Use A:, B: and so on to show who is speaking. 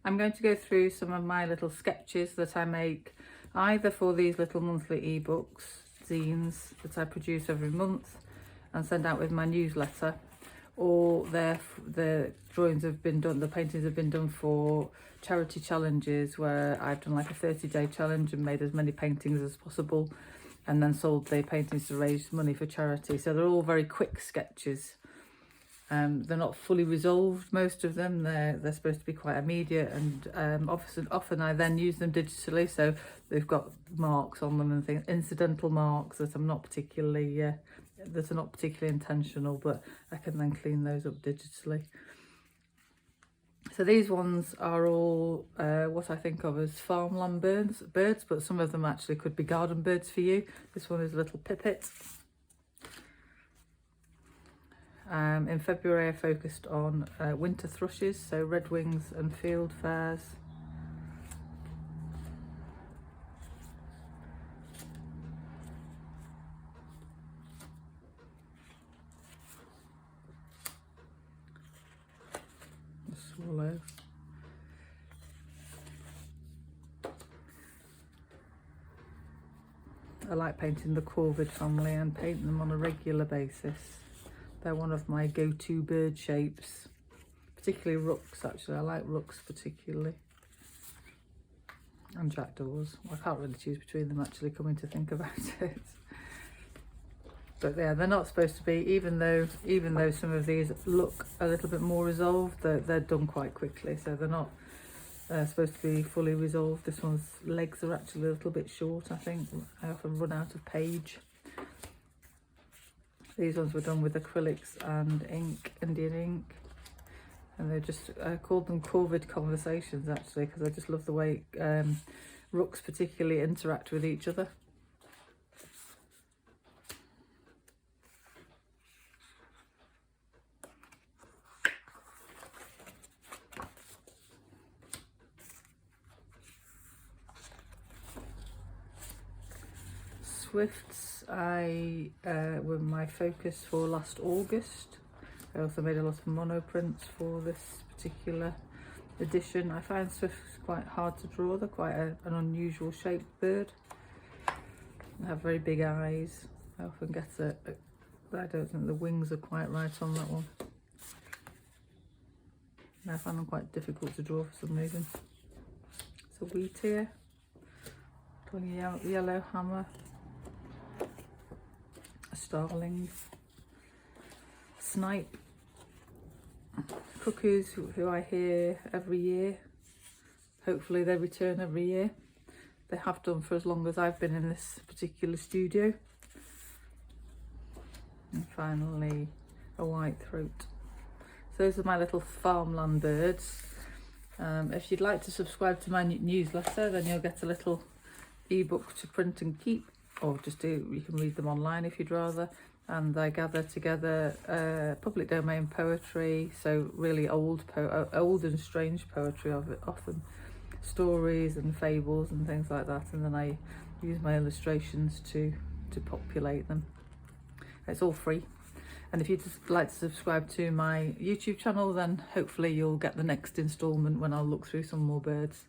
A: I'm going to go through some of my little sketches that I make either for these little monthly ebooks, zines that I produce every month and send out with my newsletter, or the drawings have been done, the paintings have been done for charity challenges where I've done like a 30-day challenge and made as many paintings as possible and then sold the paintings to raise money for charity. So they're all very quick sketches. They're not fully resolved, most of them. They're supposed to be quite immediate, and often I then use them digitally, so they've got marks on them and things, incidental marks that I'm not particularly that are not particularly intentional, but I can then clean those up digitally. So these ones are all what I think of as farmland birds, but some of them actually could be garden birds for you. This one is a little pipit. In February I focused on winter thrushes, so redwings and fieldfares. The swallow. I like painting the corvid family and paint them on a regular basis. They're one of my go-to bird shapes, particularly rooks actually. I like rooks particularly. And jackdaws. I can't really choose between them actually, coming to think about it. But yeah, they're not supposed to be, even though some of these look a little bit more resolved, they're done quite quickly, so they're not supposed to be fully resolved. This one's legs are actually a little bit short, I think. I often run out of page. These ones were done with acrylics and ink, Indian ink, and they're just, I called them corvid conversations actually, because I just love the way rooks particularly interact with each other. Swifts were my focus for last August. I also made a lot of monoprints for this particular edition. I find swifts quite hard to draw. They're quite an unusual shaped bird. They have very big eyes. I often get I don't think the wings are quite right on that one. And I find them quite difficult to draw for some reason. It's a wheat ear, yellow hammer, a starling, snipe, cuckoos who I hear every year. Hopefully they return every year. They have done for as long as I've been in this particular studio. And finally a white throat. So those are my little farmland birds. If you'd like to subscribe to my newsletter, then you'll get a little ebook to print and keep, or you can read them online if you'd rather. And I gather together public domain poetry, so really old and strange poetry of it, often stories and fables and things like that, and then I use my illustrations to populate them. It's all free, and if you'd like to subscribe to my YouTube channel, then hopefully you'll get the next instalment when I'll look through some more birds.